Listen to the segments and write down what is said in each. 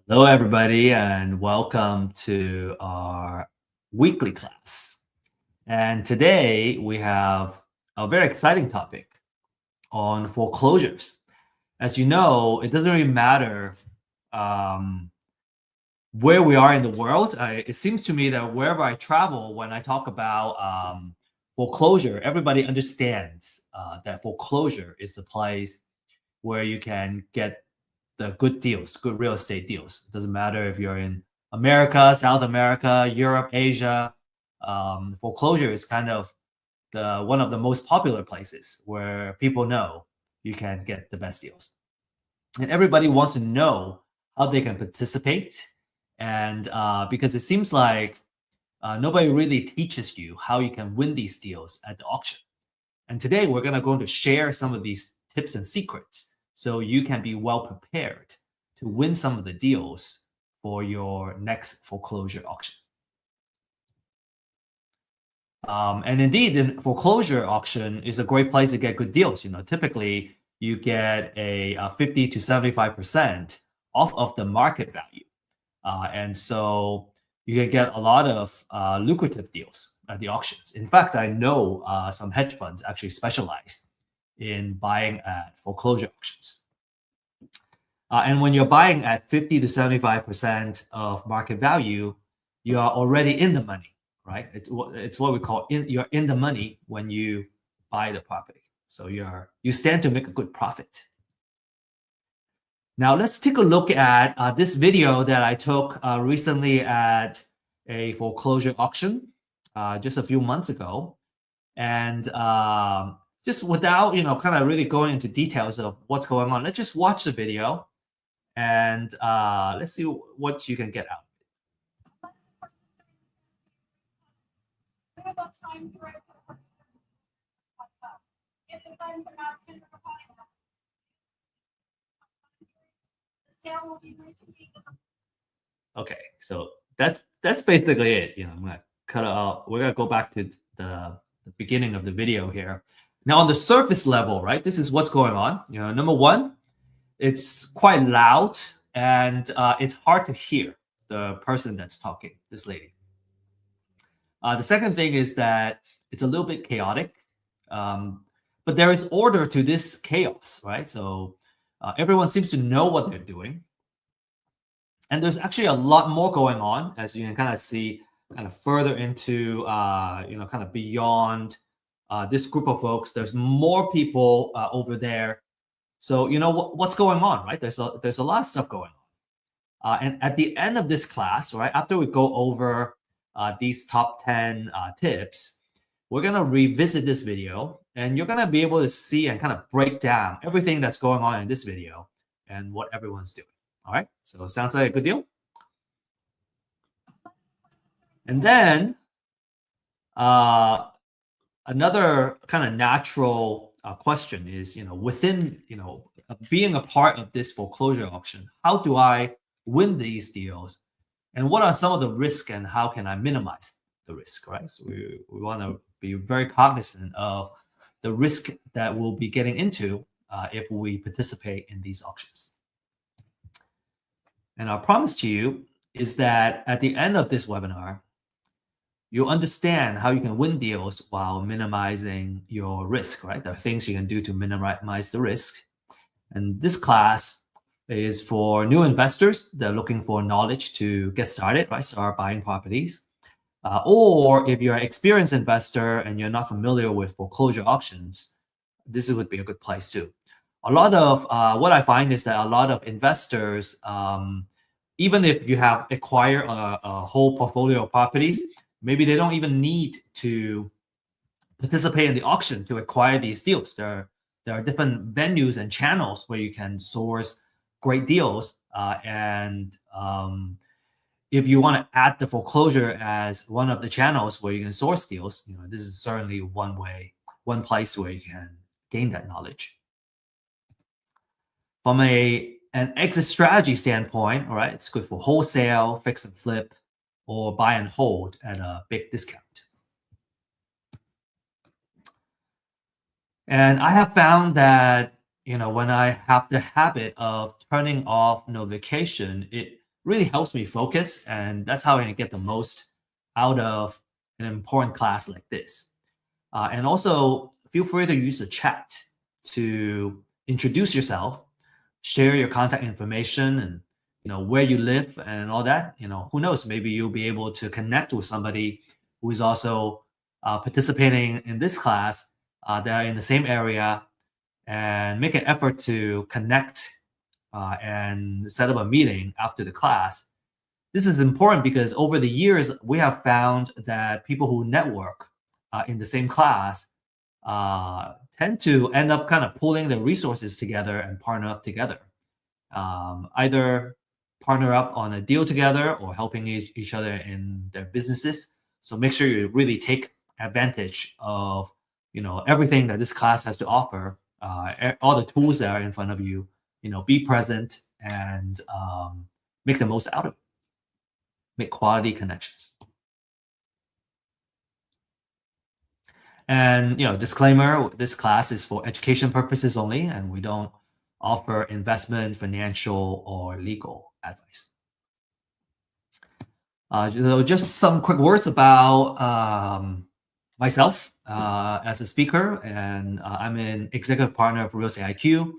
Hello, everybody, and welcome to our weekly class. And today we have a very exciting topic on foreclosures. As you know, it doesn't really matter um, where we are in the world. It seems to me that wherever I travel, when I talk about foreclosure, everybody understands that foreclosure is the place where you can get the good deals, good real estate deals. It doesn't matter if you're in America, South America, Europe, Asia. Foreclosure is kind of the one of the most popular places where people know you can get the best deals, and everybody wants to know how they can participate. And because it seems like nobody really teaches you how you can win these deals at the auction. And today we're going to share some of these tips and secrets so you can be well prepared to win some of the deals for your next foreclosure auction. And indeed, the foreclosure auction is a great place to get good deals. Typically you get a 50 to 75% off of the market value. And so you can get a lot of lucrative deals at the auctions. In fact, I know some hedge funds actually specialize in buying at foreclosure auctions. And when you're buying at 50 to 75% of market value, you are already in the money, right? It's what we call you're in the money when you buy the property. So you stand to make a good profit. Now let's take a look at this video that I took recently at a foreclosure auction just a few months ago. And just without, kind of really going into details of what's going on, let's just watch the video and let's see what you can get out. Okay, so that's basically it. I'm gonna cut it out. We're gonna go back to the beginning of the video here. Now, on the surface level, right? This is what's going on. Number one, it's quite loud and it's hard to hear the person that's talking, this lady. The second thing is that it's a little bit chaotic, but there is order to this chaos, right? So everyone seems to know what they're doing. And there's actually a lot more going on, as you can kind of see, kind of further into, kind of beyond this group of folks. There's more people over there. So what's going on, right? There's a lot of stuff going on. And at the end of this class, right, after we go over these top 10 tips, we're gonna revisit this video, and you're gonna be able to see and kind of break down everything that's going on in this video and what everyone's doing. All right, so sounds like a good deal. And then another kind of natural question is, within, being a part of this foreclosure auction, how do I win these deals? And what are some of the risks and how can I minimize the risk, right? So we want to be very cognizant of the risk that we'll be getting into if we participate in these auctions. And our promise to you is that at the end of this webinar, you'll understand how you can win deals while minimizing your risk, right? There are things you can do to minimize the risk. And this class is for new investors that are looking for knowledge to get started, right? Start buying properties. Or if you're an experienced investor and you're not familiar with foreclosure auctions, this would be a good place too. A lot of what I find is that a lot of investors, even if you have acquired a whole portfolio of properties, maybe they don't even need to participate in the auction to acquire these deals. There are different venues and channels where you can source great deals. If you want to add the foreclosure as one of the channels where you can source deals, this is certainly one place where you can gain that knowledge. From an exit strategy standpoint, all right, it's good for wholesale, fix and flip, or buy and hold at a big discount. And I have found that, when I have the habit of turning off notification, it really helps me focus, and that's how I can get the most out of an important class like this. And also, feel free to use the chat to introduce yourself, share your contact information, and where you live and all that. Who knows? Maybe you'll be able to connect with somebody who is also participating in this class that are in the same area, and make an effort to connect and set up a meeting after the class. This is important because over the years, we have found that people who network in the same class tend to end up kind of pulling the resources together and partner up together. Either partner up on a deal together or helping each other in their businesses. So make sure you really take advantage of everything that this class has to offer, all the tools that are in front of you. Be present and make the most out of it. Make quality connections. And disclaimer: this class is for education purposes only, and we don't offer investment, financial, or legal advice. Just some quick words about myself as a speaker, and I'm an executive partner of Real Estate IQ.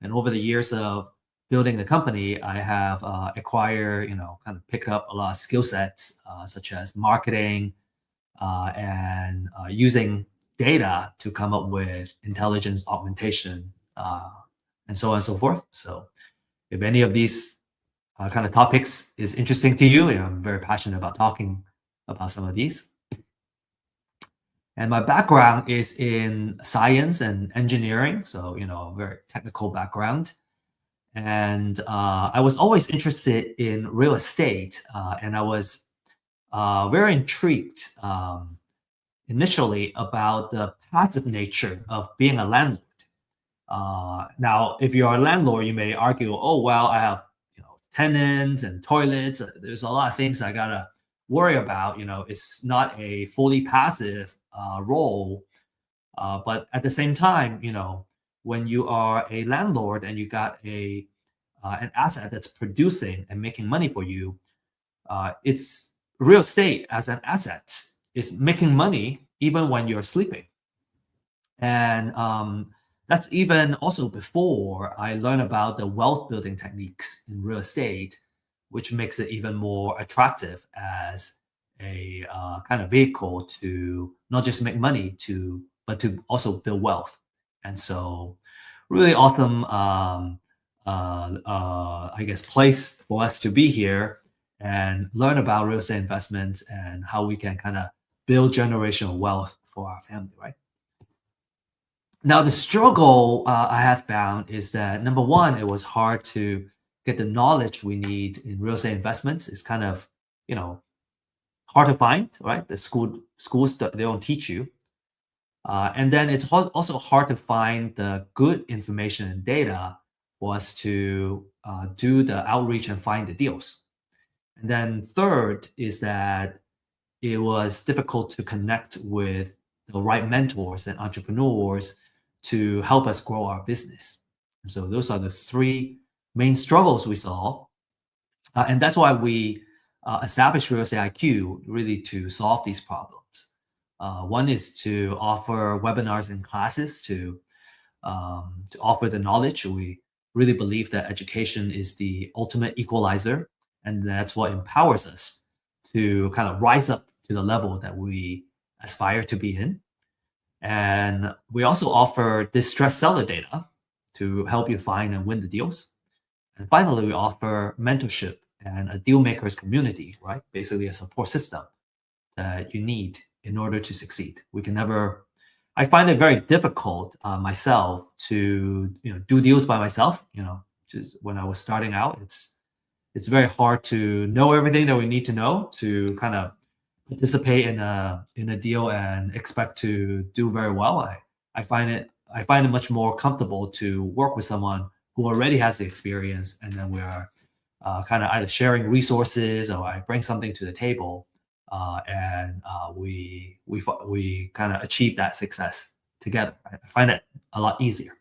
And over the years of building the company, I have acquired, kind of picked up a lot of skill sets, such as marketing and using data to come up with intelligence augmentation, and so on and so forth. So if any of these kind of topics is interesting to you, I'm very passionate about talking about some of these. And my background is in science and engineering, so a very technical background. And I was always interested in real estate, and I was very intrigued initially about the passive nature of being a landlord. Now, if you're a landlord, you may argue, "Oh, well, I have tenants and toilets. There's a lot of things I gotta worry about. It's not a fully passive role." But at the same time, when you are a landlord and you got an asset that's producing and making money for you, it's real estate as an asset is making money even when you're sleeping. And that's even also before I learned about the wealth building techniques in real estate, which makes it even more attractive as a kind of vehicle to not just make money, but to also build wealth. And so, really awesome, I guess, place for us to be here and learn about real estate investments and how we can kind of build generational wealth for our family, right? Now, the struggle I have found is that, number one, it was hard to get the knowledge we need in real estate investments. It's kind of, hard to find, right? The schools, they don't teach you. And then it's also hard to find the good information and data for us to do the outreach and find the deals. And then third is that it was difficult to connect with the right mentors and entrepreneurs to help us grow our business. And so those are the three main struggles we saw. And that's why we established Real Estate IQ, really to solve these problems. One is to offer webinars and classes to offer the knowledge. We really believe that education is the ultimate equalizer, and that's what empowers us to kind of rise up to the level that we aspire to be in. And we also offer distressed seller data to help you find and win the deals. And finally, we offer mentorship and a deal makers community, right? Basically a support system that you need in order to succeed. I find it very difficult myself to do deals by myself. Just when I was starting out, it's very hard to know everything that we need to know to kind of participate in a deal and expect to do very well. I find it much more comfortable to work with someone who already has the experience, and then we are kind of either sharing resources or I bring something to the table, and we kind of achieve that success together. I find it a lot easier.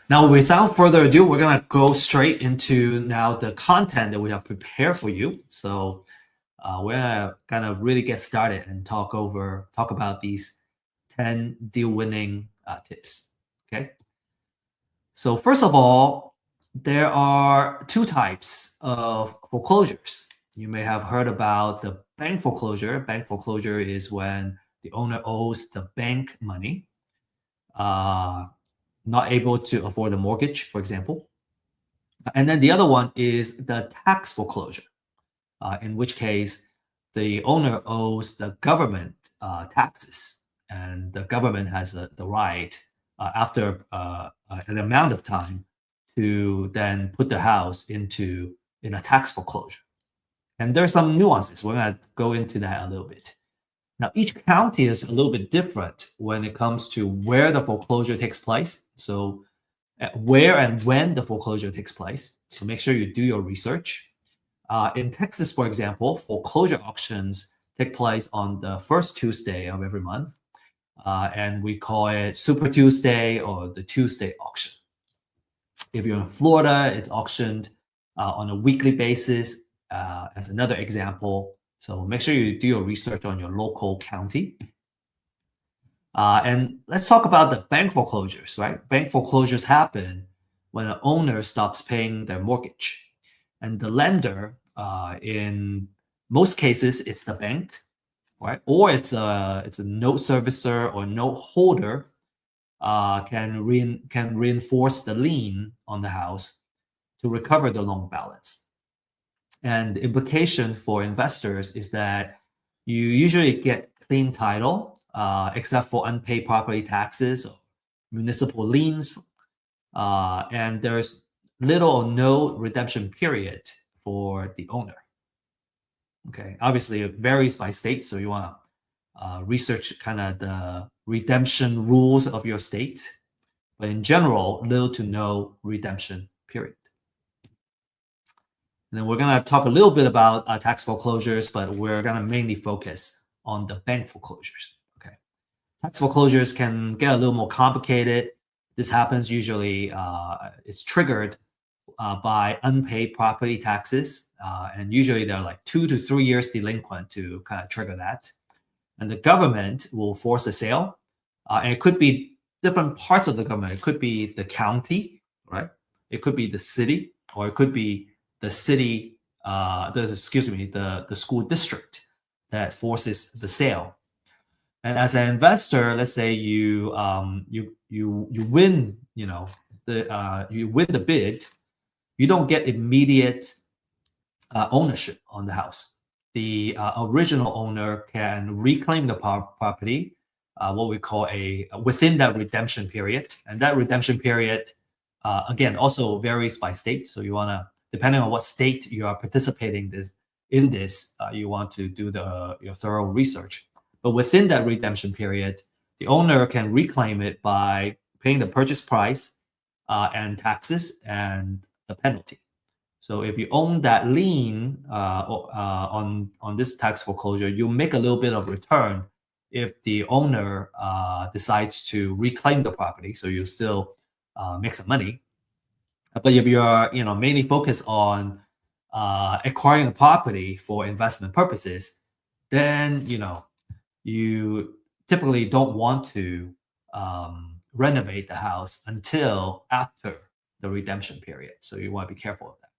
Now, without further ado, we're going to go straight into now the content that we have prepared for you. So we're gonna kind of really get started and talk about these 10 deal winning tips. Okay. So first of all, there are two types of foreclosures. You may have heard about the bank foreclosure. Bank foreclosure is when the owner owes the bank money, not able to afford a mortgage, for example. And then the other one is the tax foreclosure, in which case the owner owes the government taxes, and the government has the right after an amount of time to then put the house in a tax foreclosure. And there's some nuances. We're going to go into that a little bit. Now, each county is a little bit different when it comes to where the foreclosure takes place. So where and when the foreclosure takes place. So make sure you do your research. In Texas, for example, foreclosure auctions take place on the first Tuesday of every month. And we call it Super Tuesday or the Tuesday auction. If you're in Florida, it's auctioned on a weekly basis as another example. So make sure you do your research on your local county. And let's talk about the bank foreclosures, right? Bank foreclosures happen when an owner stops paying their mortgage. And the lender, in most cases, it's the bank, right? Or it's a note servicer or note holder can reinforce the lien on the house to recover the loan balance. And the implication for investors is that you usually get clean title, except for unpaid property taxes or municipal liens, and there's little or no redemption period for the owner. Okay, obviously it varies by state, so you want to research kind of the redemption rules of your state. But in general, little to no redemption period. And then we're going to talk a little bit about tax foreclosures, but we're going to mainly focus on the bank foreclosures. Okay, tax foreclosures can get a little more complicated. This happens usually, it's triggered by unpaid property taxes, and usually they're like 2 to 3 years delinquent to kind of trigger that. And the government will force a sale, and it could be different parts of the government. It could be the county, right? It could be the city, or it could be the city, the school district that forces the sale. And as an investor, let's say you win, you win the bid, you don't get immediate ownership on the house. The original owner can reclaim the property, what we call within that redemption period, and that redemption period, again, also varies by state. So you want to, depending on what state you are participating in this, you want to do your thorough research. But within that redemption period, the owner can reclaim it by paying the purchase price and taxes and the penalty. So if you own that lien on this tax foreclosure, you make a little bit of return if the owner decides to reclaim the property. So you still make some money. But if you're mainly focused on acquiring a property for investment purposes, then you typically don't want to renovate the house until after the redemption period. So you want to be careful of that.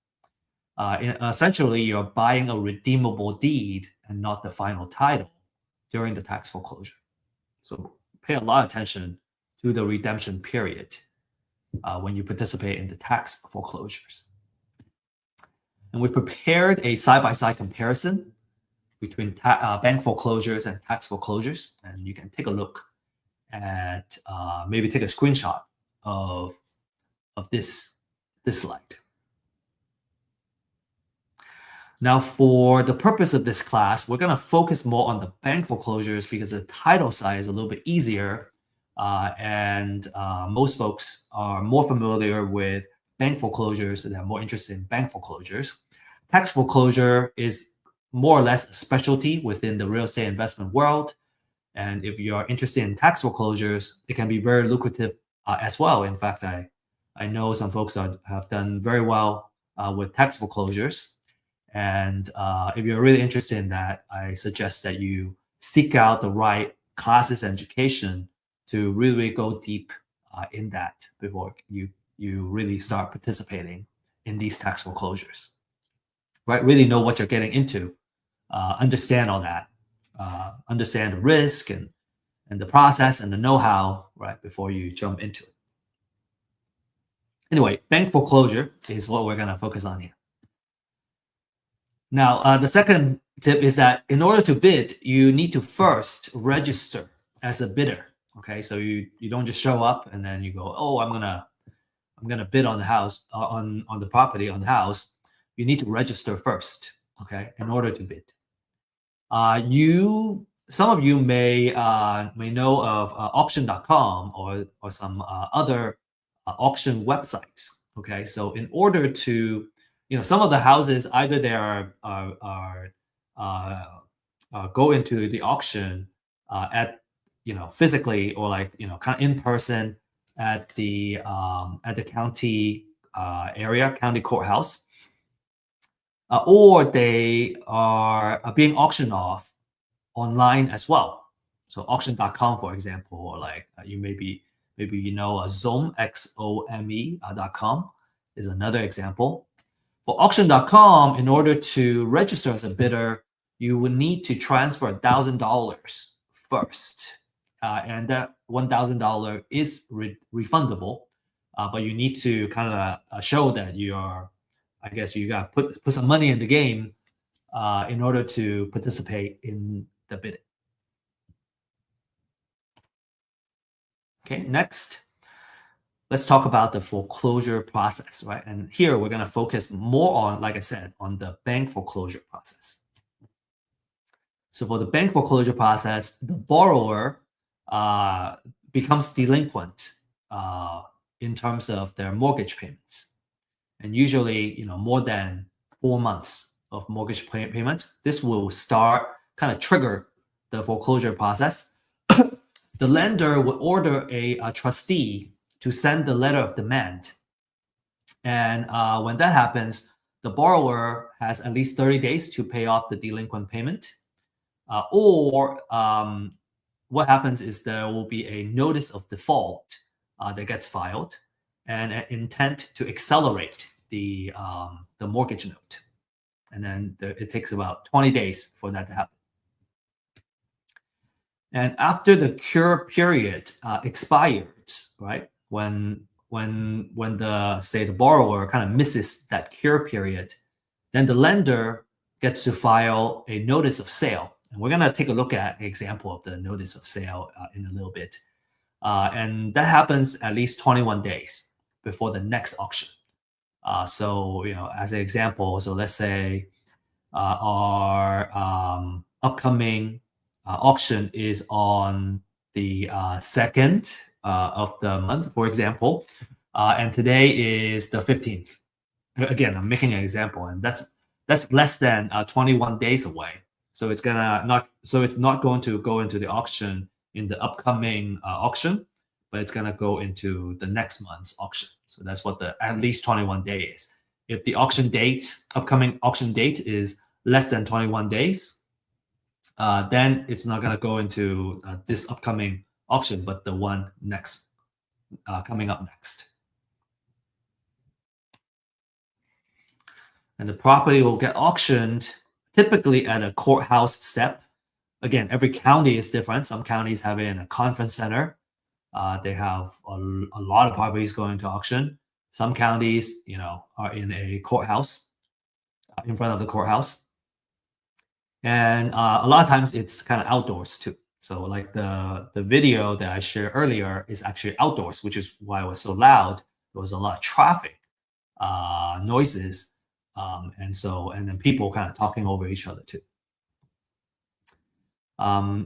Essentially, you're buying a redeemable deed and not the final title during the tax foreclosure. So pay a lot of attention to the redemption period when you participate in the tax foreclosures. And we prepared a side-by-side comparison between bank foreclosures and tax foreclosures. And you can take a look at, maybe take a screenshot of this slide. Now, for the purpose of this class, we're going to focus more on the bank foreclosures because the title side is a little bit easier. And most folks are more familiar with bank foreclosures and they're more interested in bank foreclosures. Tax foreclosure is more or less a specialty within the real estate investment world. And if you're interested in tax foreclosures, it can be very lucrative as well. In fact, I I know some folks have done very well with tax foreclosures. And if you're really interested in that, I suggest that you seek out the right classes and education to really go deep in that before you really start participating in these tax foreclosures. Right? Really know what you're getting into, understand all that, understand the risk and the process and the know-how, right, before you jump into it. Anyway, bank foreclosure is what we're going to focus on here. Now, the second tip is that in order to bid, you need to first register as a bidder. Okay, so you don't just show up and then you go, oh, I'm gonna bid on the house on the property on the house. You need to register first. Okay, in order to bid. Some of you may know of auction.com or some other auction websites. Okay, so in order to some of the houses either they are go into the auction at physically or kind of in person at the county area, county courthouse, or they are being auctioned off online as well. So auction.com, for example, or you maybe Xome, XOME.com is another example. For auction.com, in order to register as a bidder, you would need to transfer $1,000 first. And that $1,000 is refundable, but you need to kind of show that you got to put some money in the game in order to participate in the bidding. Okay, next, let's talk about the foreclosure process, right? And here we're going to focus more on, like I said, on the bank foreclosure process. So for the bank foreclosure process, the borrower becomes delinquent in terms of their mortgage payments. And usually, more than 4 months of mortgage payments, this will start kind of trigger the foreclosure process. The lender will order a trustee to send the letter of demand. And when that happens, the borrower has at least 30 days to pay off the delinquent payment. Or what happens is there will be a notice of default that gets filed and an intent to accelerate the mortgage note. And then it takes about 20 days for that to happen. And after the cure period expires, right, when the borrower kind of misses that cure period, then the lender gets to file a notice of sale. And we're going to take a look at an example of the notice of sale in a little bit. And that happens at least 21 days before the next auction. So, as an example, so let's say our upcoming auction is on the 2nd of the month, for example, and today is the 15th. Again, I'm making an example, and that's less than 21 days away. So it's not going to go into the auction in the upcoming auction, but it's gonna go into the next month's auction. So that's what the at least 21 days is. If the upcoming auction date is less than 21 days, then it's not gonna go into this upcoming auction, but the one next coming up next. And the property will get auctioned typically at a courthouse step. Again, every county is different. Some counties have it in a conference center. They have a lot of properties going to auction. Some counties, are in a courthouse, in front of the courthouse. And a lot of times it's kind of outdoors too. So like the video that I shared earlier is actually outdoors, which is why it was so loud. There was a lot of traffic, noises, and then people kind of talking over each other too.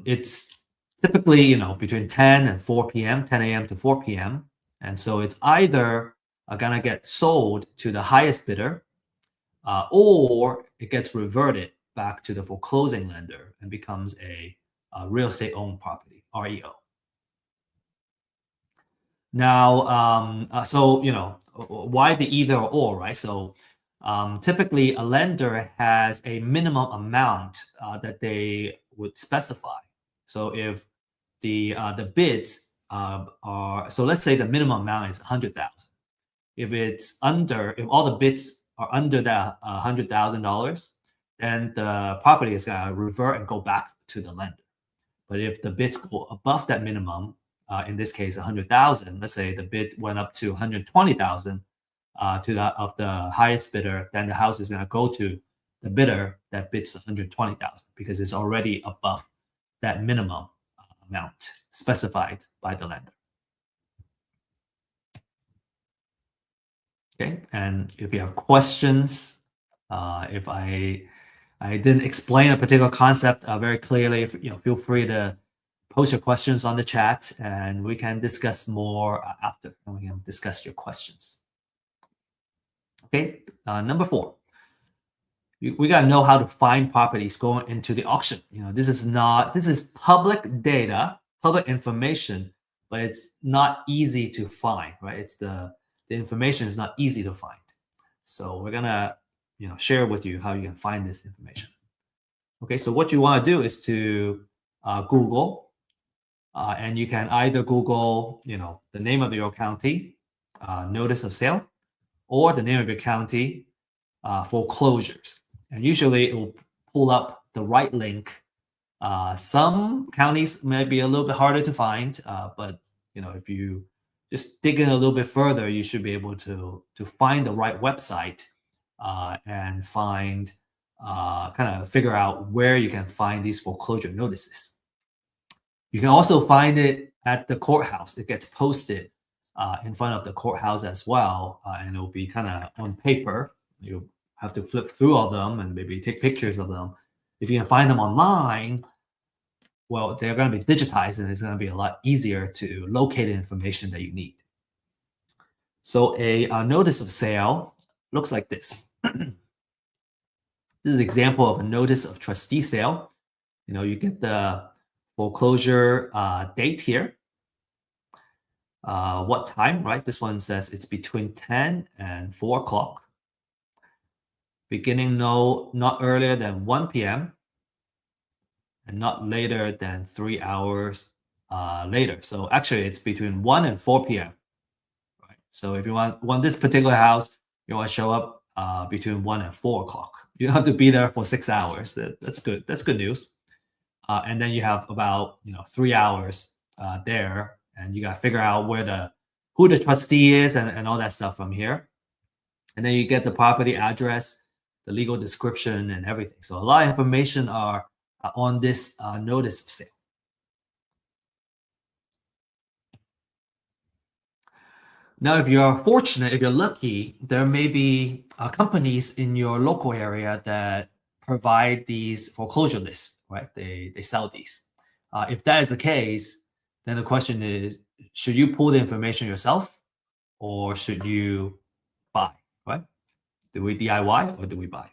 It's typically, between 10 and 4 p.m., 10 a.m. to 4 p.m. And so it's either gonna get sold to the highest bidder, or it gets reverted back to the foreclosing lender and becomes a real estate owned property, REO. Now, so why the either or, right? So typically, a lender has a minimum amount that they would specify. So if the bids are, so let's say the minimum amount is 100,000. If all the bids are under that $100,000, then the property is gonna revert and go back to the lender. But if the bids go above that minimum, in this case, 100,000, let's say the bid went up to 120,000 to the of the highest bidder, then the house is going to go to the bidder that bids 120,000 because it's already above that minimum amount specified by the lender. Okay, and if you have questions, if I didn't explain a particular concept very clearly, feel free to post your questions on the chat, and we can discuss more after, and we can discuss your questions. Okay, number 4, we gotta know how to find properties going into the auction. This is public data, public information, but it's not easy to find, right? It's the information is not easy to find. So we're gonna share with you how you can find this information. Okay, so what you want to do is to Google, and you can either Google, the name of your county, notice of sale, or the name of your county, foreclosures. And usually it will pull up the right link. Some counties may be a little bit harder to find, but if you just dig in a little bit further, you should be able to find the right website and find kind of figure out where you can find these foreclosure notices. You can also find it at the courthouse. It gets posted in front of the courthouse as well, and it'll be kind of on paper. You have to flip through all of them and maybe take pictures of them. If you can find them online, well, they're going to be digitized, and it's going to be a lot easier to locate the information that you need. So a notice of sale looks like this. This is an example of a notice of trustee sale. You get the foreclosure date here. What time, right? This one says it's between 10 and 4 o'clock. Beginning not earlier than 1 p.m. and not later than 3 hours later. So actually, it's between 1 and 4 p.m. Right? So if you want this particular house, you want to show up between 1 and 4 o'clock. You don't have to be there for 6 hours. That's good. That's good news. And then you have about 3 hours there, and you got to figure out who the trustee is and all that stuff from here. And then you get the property address, the legal description, and everything. So a lot of information are on this notice of sale. Now, if you're fortunate, if you're lucky, there may be companies in your local area that provide these foreclosure lists, right? They sell these. If that is the case, then the question is, should you pull the information yourself, or should you buy, right? Do we DIY or do we buy?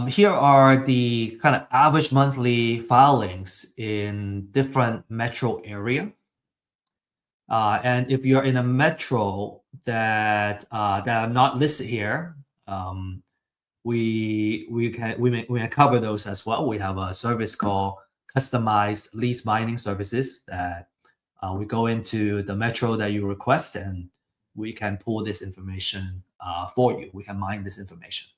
Here are the kind of average monthly filings in different metro area. And if you're in a metro that are not listed here, we can cover those as well. We have a service called customized lease binding services that we go into the metro that you request, and we can pull this information for you. We can mine this information.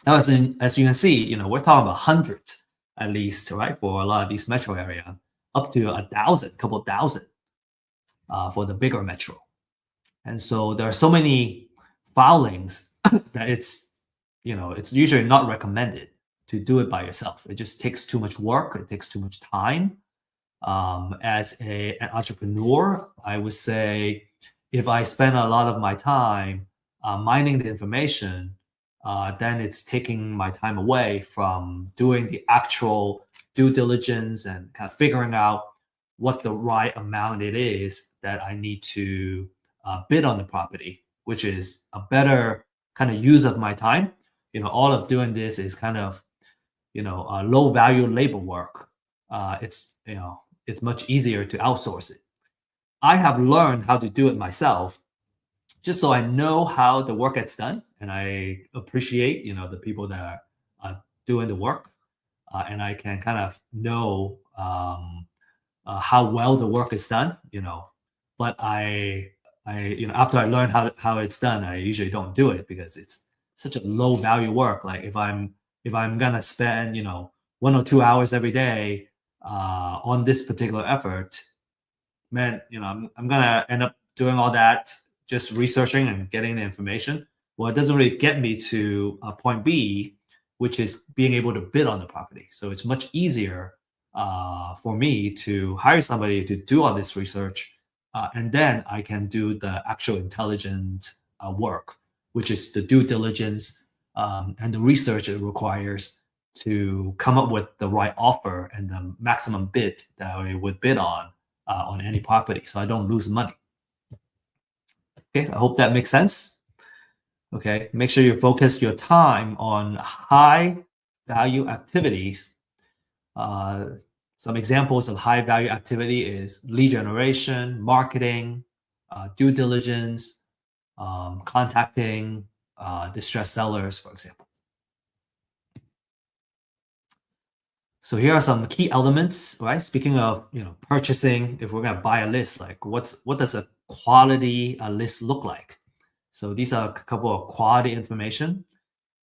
Now, as you can see, we're talking about hundreds at least, right? For a lot of these metro area, up to 1,000, couple thousand for the bigger metro. And so there are so many filings that it's usually not recommended to do it by yourself. It just takes too much work. It takes too much time. As an entrepreneur, I would say if I spend a lot of my time mining the information, then it's taking my time away from doing the actual due diligence and kind of figuring out what the right amount it is that I need to bid on the property, which is a better kind of use of my time. All of doing this is kind of, low value labor work. It's much easier to outsource it. I have learned how to do it myself, just so I know how the work gets done, and I appreciate, the people that are doing the work, and I can kind of know how well the work is done. But after I learn how it's done, I usually don't do it because it's such a low value work. Like if I'm gonna spend 1 or 2 hours every day on this particular effort, man, I'm gonna end up doing all that, just researching and getting the information. Well, it doesn't really get me to point B, which is being able to bid on the property. So it's much easier for me to hire somebody to do all this research, and then I can do the actual intelligent work, which is the due diligence and the research it requires to come up with the right offer and the maximum bid that I would bid on any property, so I don't lose money. Okay, I hope that makes sense. Okay, make sure you focus your time on high value activities. Some examples of high value activity is lead generation, marketing, due diligence, contacting distressed sellers, for example. So here are some key elements, right? Speaking of purchasing, if we're gonna buy a list, like what does a quality list look like? So these are a couple of quality information.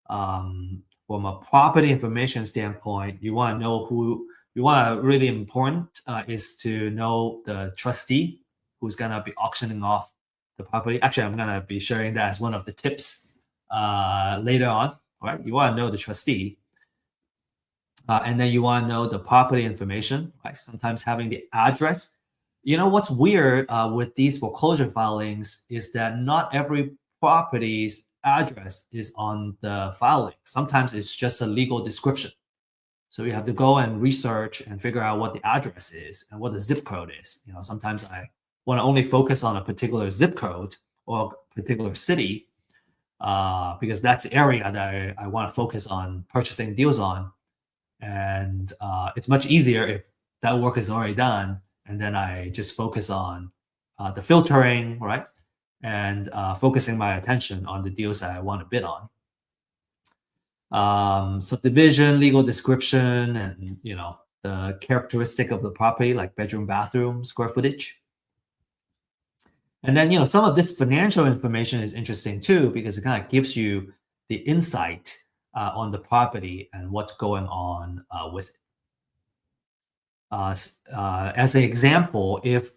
From a property information standpoint, you want to know who you want to really important is to know the trustee who's gonna be auctioning off the property. Actually, I'm gonna be sharing that as one of the tips later on. Right? You want to know the trustee. And then you want to know the property information, right? Sometimes having the address. What's weird with these foreclosure filings is that not every property's address is on the filing. Sometimes it's just a legal description. So you have to go and research and figure out what the address is and what the zip code is. Sometimes I want to only focus on a particular zip code or a particular city because that's the area that I want to focus on purchasing deals on. And it's much easier if that work is already done, and then I just focus on the filtering, right? And focusing my attention on the deals that I want to bid on. Subdivision, legal description, and the characteristic of the property, like bedroom, bathroom, square footage. And then some of this financial information is interesting too, because it kind of gives you the insight on the property and what's going on with it. As an example, if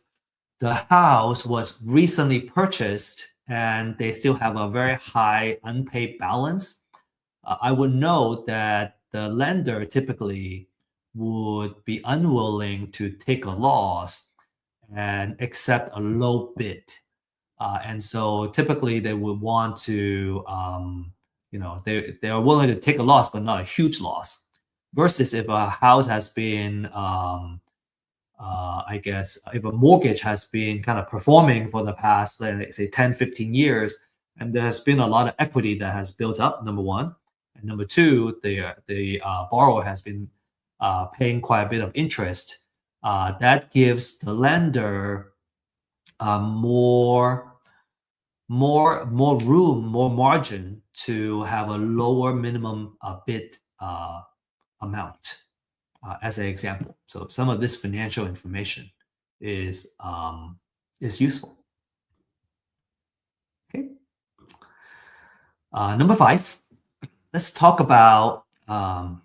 the house was recently purchased and they still have a very high unpaid balance, I would know that the lender typically would be unwilling to take a loss and accept a low bid. And so typically they would want to they are willing to take a loss, but not a huge loss. Versus if a house has been, I guess, if a mortgage has been kind of performing for the past, let's say 10, 15 years, and there has been a lot of equity that has built up, number one. And number two, the borrower has been paying quite a bit of interest. That gives the lender more room, more margin to have a lower minimum bid amount, as an example. So some of this financial information is useful. Okay. Number 5, let's talk about our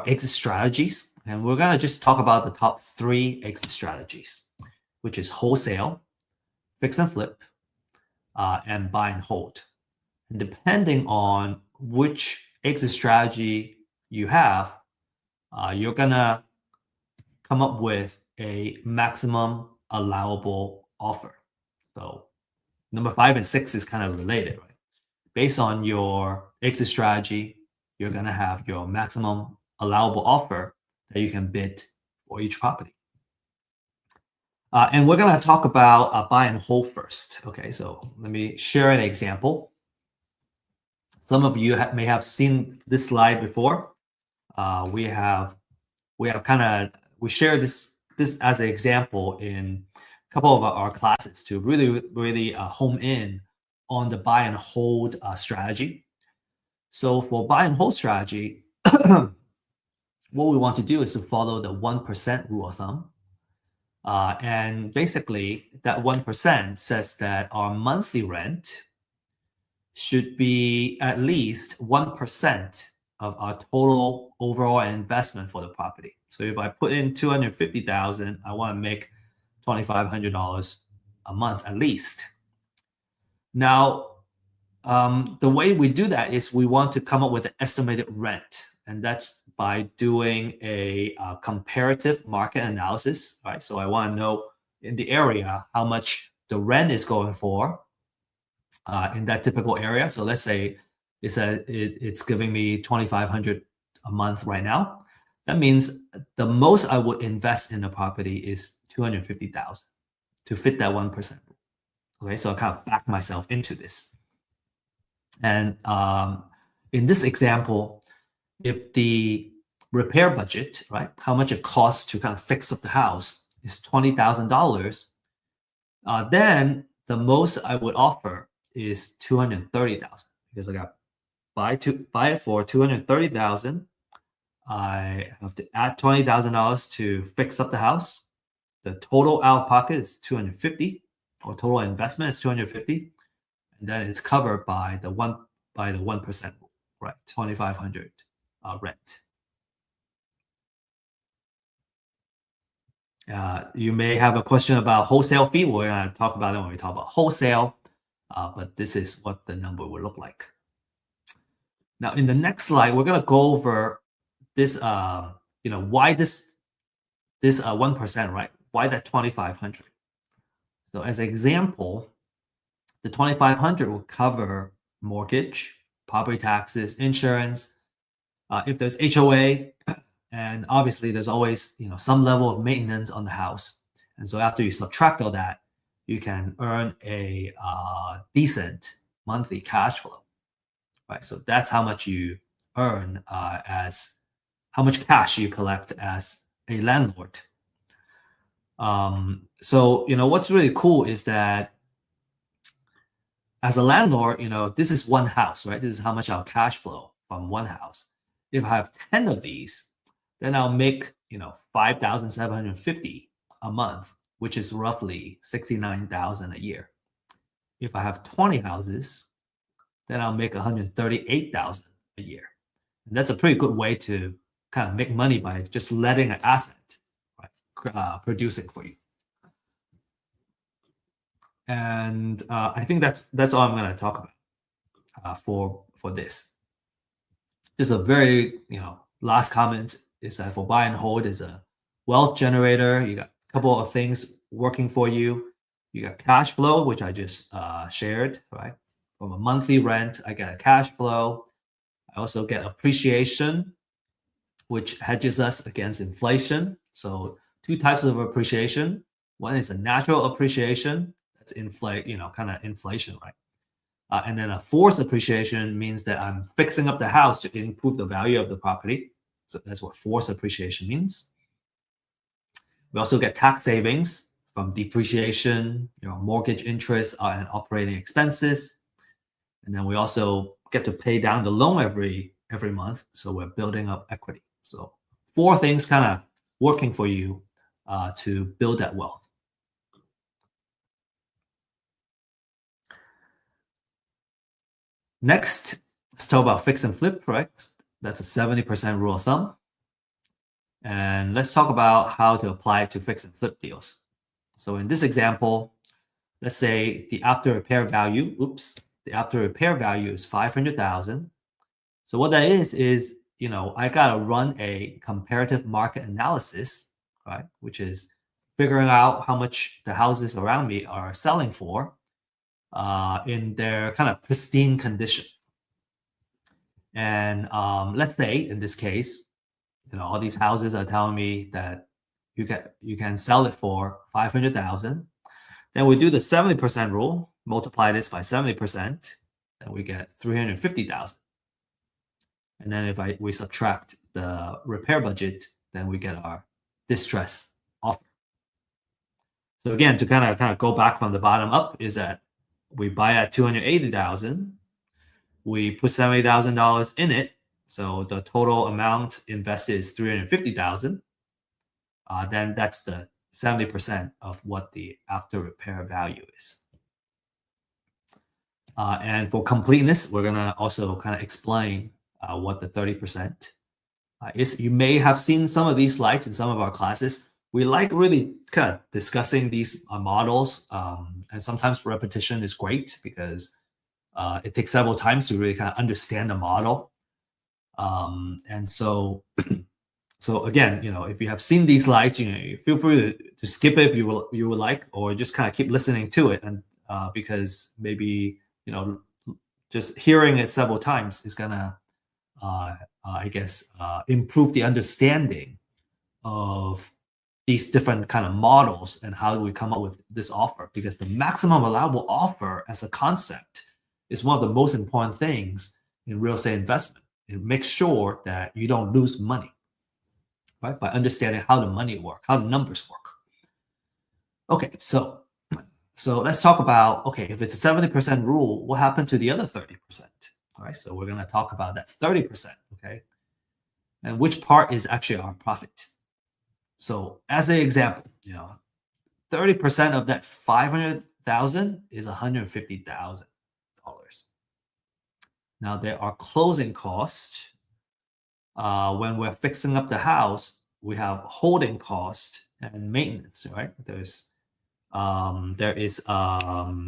exit strategies, and we're gonna just talk about the top 3 exit strategies, which is wholesale, fix and flip, and buy and hold. And depending on which exit strategy you have, you're gonna come up with a maximum allowable offer. So number 5 and 6 is kind of related, right? Based on your exit strategy, you're gonna have your maximum allowable offer that you can bid for each property. And we're going to talk about buy and hold first. Okay, so let me share an example. Some of you may have seen this slide before. We shared this as an example in couple of our classes to really home in on the buy and hold strategy. So for buy and hold strategy, what we want to do is to follow the 1% rule of thumb. And basically, that 1% says that our monthly rent should be at least 1% of our total overall investment for the property. So if I put in $250,000, I want to make $2,500 a month at least. Now, the way we do that is we want to come up with an estimated rent, and that's by doing a comparative market analysis, right? So I want to know in the area how much the rent is going for in that typical area. So let's say it's giving me $2,500 a month right now. That means the most I would invest in the property is $250,000 to fit that 1%. Okay, so I kind of back myself into this. And in this example, if the repair budget, right, how much it costs to kind of fix up the house is $20,000, then the most I would offer is $230,000 because I got buy it for $230,000. I have to add $20,000 to fix up the house. The total out of pocket is $250,000, or total investment is $250,000, and then it's covered by the 1% rule, right? $2,500 rent. You may have a question about wholesale fee. We're going to talk about it when we talk about wholesale, but this is what the number will look like. Now, in the next slide, we're going to go over this, why this 1%, right? Why that 2,500? So as an example, the 2,500 will cover mortgage, property taxes, insurance, if there's HOA, and obviously there's always some level of maintenance on the house. And so after you subtract all that, you can earn a decent monthly cash flow, right? So that's how much you earn as how much cash you collect as a landlord. So what's really cool is that as a landlord, this is one house, right? This is how much I'll cash flow from one house. If I have 10 of these, then I'll make $5,750 a month, which is roughly $69,000 a year. If I have 20 houses, then I'll make $138,000 a year. And that's a pretty good way to kind of make money by just letting an asset, right, producing for you. And I think that's all I'm going to talk about for this. Just a very last comment is that for buy and hold is a wealth generator. You got a couple of things working for you. You got cash flow, which I just shared, right? From a monthly rent, I get a cash flow. I also get appreciation, which hedges us against inflation. So two types of appreciation. One is a natural appreciation. That's kind of inflation, right? And then a forced appreciation means that I'm fixing up the house to improve the value of the property. So that's what forced appreciation means. We also get tax savings from depreciation, mortgage interest and operating expenses. And then we also get to pay down the loan every month. So we're building up equity. So 4 things kind of working for you to build that wealth. Next, let's talk about fix and flip, right? That's a 70% rule of thumb. And let's talk about how to apply it to fix and flip deals. So in this example, let's say the after repair value is 500,000. So what that is I gotta run a comparative market analysis, right? Which is figuring out how much the houses around me are selling for in their kind of pristine condition. And let's say in this case, all these houses are telling me that you can sell it for 500,000. Then we do the 70% rule, multiply this by 70%, then we get 350,000. And then if we subtract the repair budget, then we get our distress offer. So again, to kind of go back from the bottom up is that we buy at 280,000, we put $70,000 in it, so the total amount invested is 350,000. Then that's the 70% of what the after repair value is. And for completeness, we're gonna also kind of explain what the 30% is. You may have seen some of these slides in some of our classes. We like really kind of discussing these models, and sometimes repetition is great because it takes several times to really kind of understand the model. And so, so again, if you have seen these slides, feel free to skip it if you would like, or just kind of keep listening to it, and because maybe just hearing it several times is gonna, I guess, improve the understanding of these different kind of models and how do we come up with this offer, because the maximum allowable offer as a concept is one of the most important things in real estate investment. It makes sure that you don't lose money, right? By understanding how the money work, how the numbers work. Okay, so let's talk about, okay, if it's a 70% rule, what happened to the other 30%? All right, so we're going to talk about that 30%, okay? And which part is actually our profit. So as an example, 30% of that 500,000 is $150,000. Now there are closing costs. When we're fixing up the house, we have holding cost and maintenance, right? There is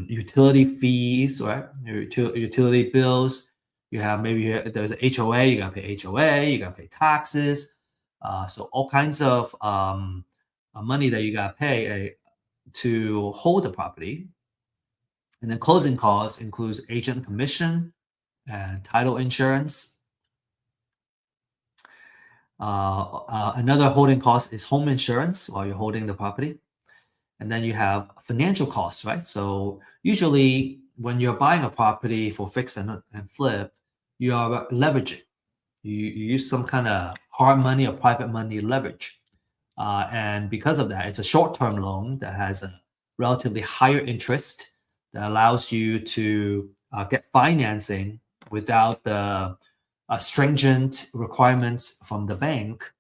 utility fees, right? Utility bills. You have there's a HOA. You gotta pay HOA. You gotta pay taxes. So all kinds of money that you gotta pay to hold the property. And then closing costs includes agent commission and title insurance. Another holding cost is home insurance while you're holding the property. And then you have financial costs, right? So usually when you're buying a property for fix and flip, you are leveraging. You use some kind of hard money or private money leverage. And because of that, it's a short-term loan that has a relatively higher interest that allows you to get financing without the stringent requirements from the bank.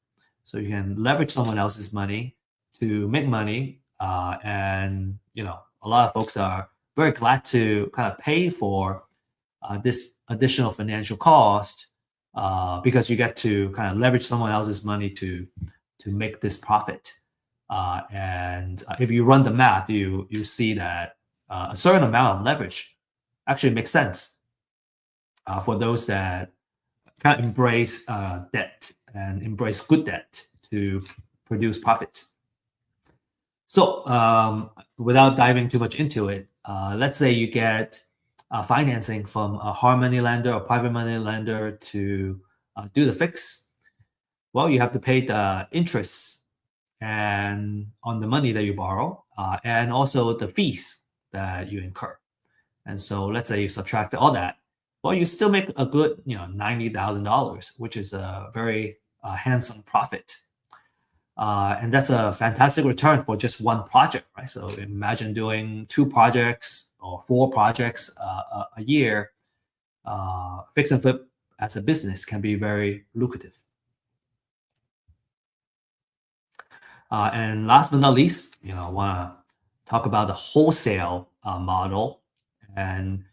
So you can leverage someone else's money to make money. And a lot of folks are very glad to kind of pay for this additional financial cost because you get to kind of leverage someone else's money to make this profit. And if you run the math, you see that a certain amount of leverage actually makes sense for those that kind of embrace debt and embrace good debt to produce profits. So without diving too much into it, let's say you get financing from a hard money lender or private money lender to do the fix. Well, you have to pay the interest and on the money that you borrow, and also the fees that you incur. And so let's say you subtract all that. Well, you still make a good, $90,000, which is a very handsome profit. And that's a fantastic return for just one project, right? So imagine doing 2 projects or 4 projects a year. Fix and flip as a business can be very lucrative. And last but not least, I want to talk about the wholesale model. And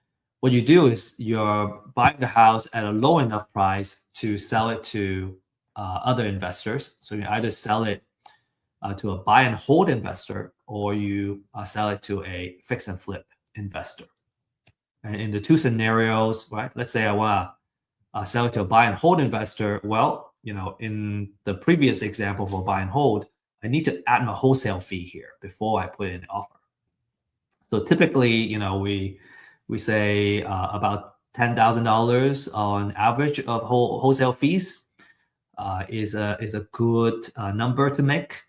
what you do is you're buying the house at a low enough price to sell it to other investors. So you either sell it to a buy and hold investor, or you sell it to a fix and flip investor. And in the 2 scenarios, right? Let's say I want to sell it to a buy and hold investor. Well, in the previous example for buy and hold, I need to add my wholesale fee here before I put in the offer. So typically, we say about $10,000 on average of wholesale fees is a good number to make.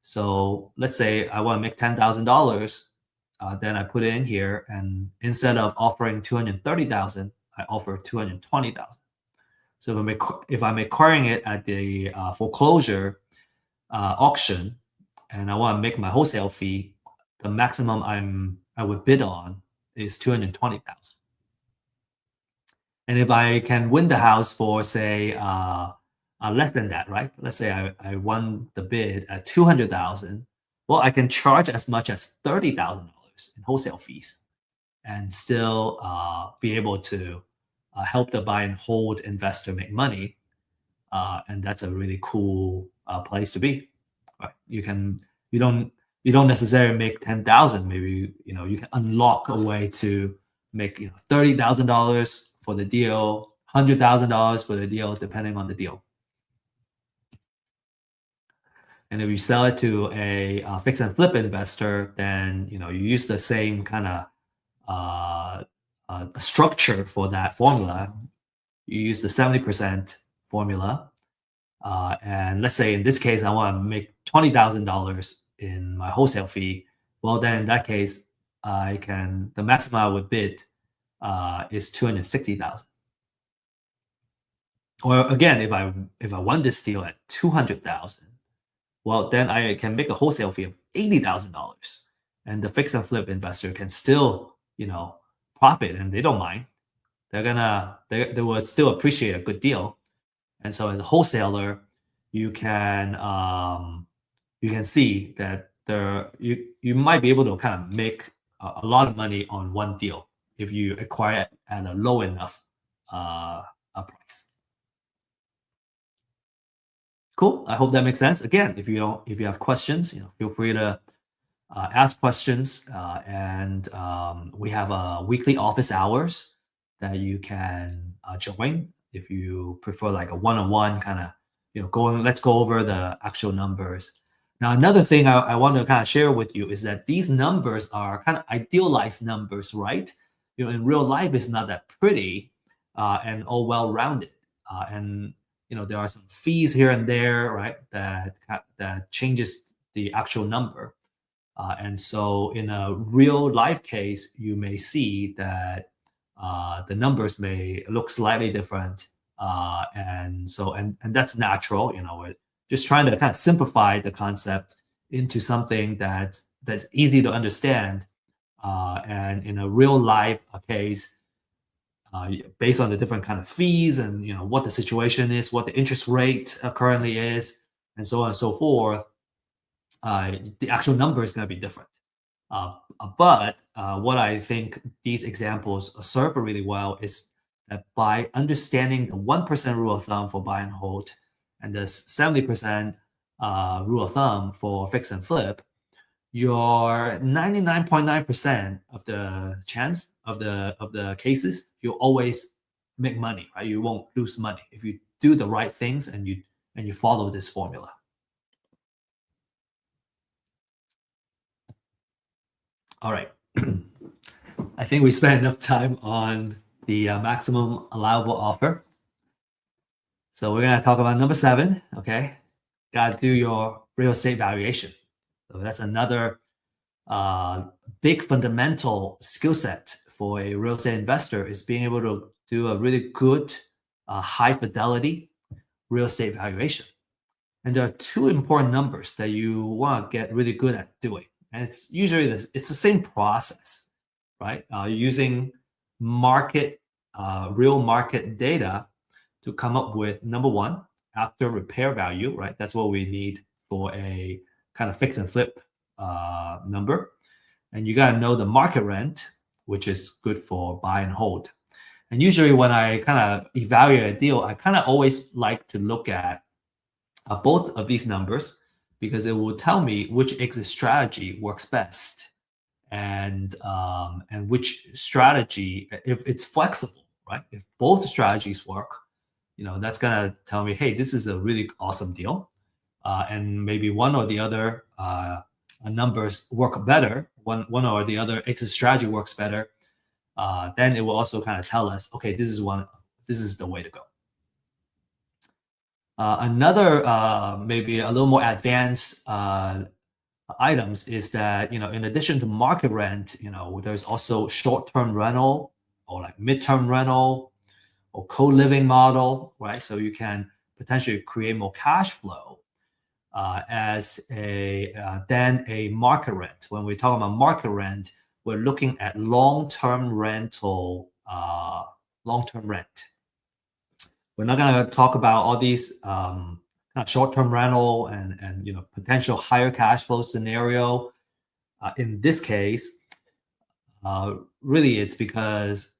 So let's say I want to make $10,000, then I put it in here, and instead of offering $230,000, I offer $220,000. So if I'm acquiring it at the foreclosure auction, and I want to make my wholesale fee the maximum I would bid on is 220,000. And if I can win the house for, say, less than that, right? Let's say I won the bid at 200,000. Well, I can charge as much as $30,000 in wholesale fees and still be able to help the buy and hold investor make money. And that's a really cool place to be. Right? You don't necessarily make 10,000. Maybe you can unlock a way to make $30,000 for the deal, $100,000 for the deal, depending on the deal. And if you sell it to a fix and flip investor, then you use the same kind of structure for that formula. You use the 70% formula, and let's say in this case I want to make $20,000 in my wholesale fee. Well, then in that case, the maximum I would bid is 260,000. Or again, if I won this deal at 200,000, well, then I can make a wholesale fee of $80,000, and the fix and flip investor can still profit, and they don't mind. They will still appreciate a good deal. And so as a wholesaler, you can see that you might be able to kind of make a lot of money on one deal if you acquire it at a low enough price. Cool. I hope that makes sense. Again, if you have questions, feel free to ask questions. And we have weekly office hours that you can join if you prefer like a one-on-one kind of let's go over the actual numbers. Now, another thing I want to kind of share with you is that these numbers are kind of idealized numbers, right? In real life, it's not that pretty and all well-rounded. And there are some fees here and there, right? That changes the actual number. And so in a real life case, you may see that the numbers may look slightly different. And that's natural. We're just trying to kind of simplify the concept into something that's easy to understand. And in a real life case, based on the different kind of fees and what the situation is, what the interest rate currently is, and so on and so forth, the actual number is going to be different. But what I think these examples serve really well is that by understanding the 1% rule of thumb for buy and hold and the 70% rule of thumb for fix and flip, your 99.9% of the chance of the cases, you always make money, right? You won't lose money if you do the right things and you follow this formula. All right. I think we spent enough time on the maximum allowable offer. So we're going to talk about number 7, okay? Got to do your real estate valuation. So that's another big fundamental skill set for a real estate investor is being able to do a really good high fidelity real estate valuation. And there are 2 important numbers that you want to get really good at doing. And it's usually it's the same process, right? Using real market data to come up with number 1, after repair value, right? That's what we need for a kind of fix and flip number. And you got to know the market rent, which is good for buy and hold. And usually when I kind of evaluate a deal, I kind of always like to look at both of these numbers because it will tell me which exit strategy works best and which strategy, if it's flexible, right? If both strategies work, that's going to tell me, hey, this is a really awesome deal. And maybe one or the other numbers work better, one or the other exit strategy works better, then it will also kind of tell us, okay, this is the way to go. Another maybe a little more advanced items is that in addition to market rent, there's also short-term rental or like mid-term rental or co-living model, right? So you can potentially create more cash flow as a than a market rent. When we talk about market rent, we're looking at long-term rental, long-term rent. We're not going to talk about all these kind of short-term rental and potential higher cash flow scenario. In this case, really it's because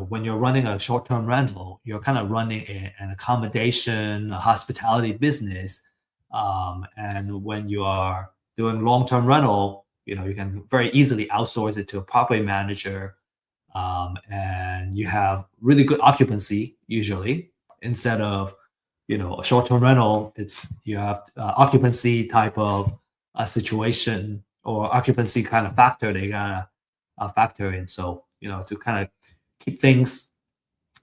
when you're running a short-term rental, you're kind of running an accommodation, a hospitality business, and when you are doing long-term rental, you can very easily outsource it to a property manager, and you have really good occupancy usually instead of a short-term rental. You have occupancy type of a situation or occupancy kind of factor they gotta factor in. So to kind of keep things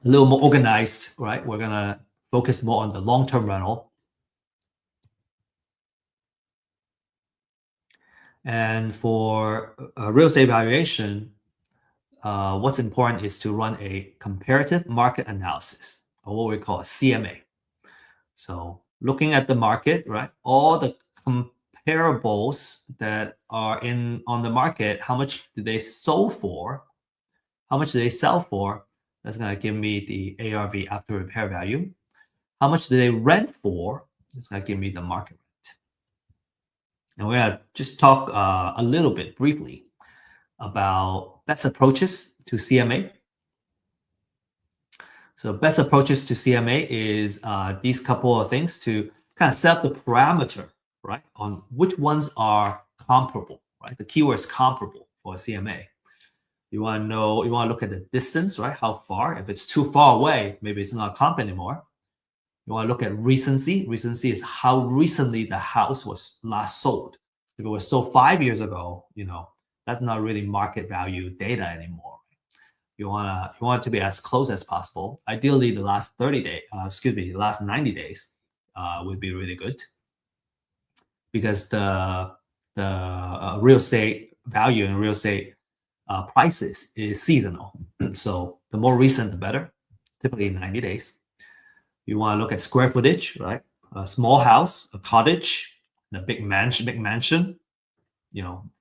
a little more organized, right? We're gonna focus more on the long-term rental. And for real estate valuation, what's important is to run a comparative market analysis, or what we call a CMA. So looking at the market, right? All the comparables that are on the market, how much do they sell for? How much do they sell for? That's going to give me the ARV, after repair value. How much do they rent for? That's going to give me the market rent. And we're going to just talk a little bit briefly about best approaches to CMA. So best approaches to CMA is these couple of things to kind of set up the parameter, right, on which ones are comparable, right? The keyword is comparable for a CMA. You want to know, you want to look at the distance, right? How far? If it's too far away, maybe it's not a comp anymore. You want to look at recency. Recency is how recently the house was last sold. If it was sold 5 years ago, that's not really market value data anymore. You want it to be as close as possible. Ideally, the last 30 days, the last 90 days would be really good, because the real estate value and real estate prices is seasonal. So the more recent, the better, typically 90 days. You want to look at square footage, right? A small house, a cottage, and a big mansion,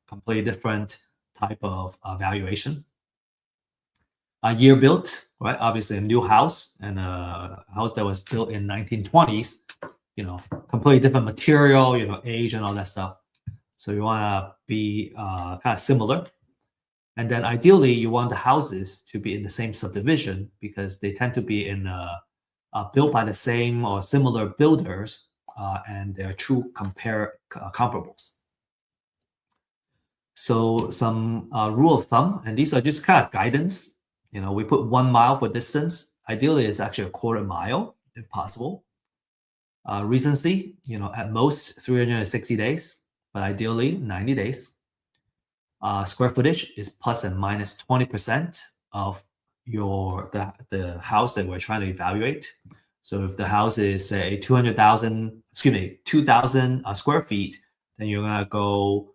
completely different type of valuation. A year built, right? Obviously a new house and a house that was built in 1920s, completely different material, age and all that stuff. So you want to be kind of similar. And then ideally you want the houses to be in the same subdivision, because they tend to be in built by the same or similar builders, and they're true comparables. So some rule of thumb, and these are just kind of guidance. We put 1 mile for distance. Ideally, it's actually a quarter mile if possible. Recency, at most 360 days, but ideally 90 days. Square footage is plus and minus 20% of the house that we're trying to evaluate. So if the house is say 2,000 square feet, then you're gonna go.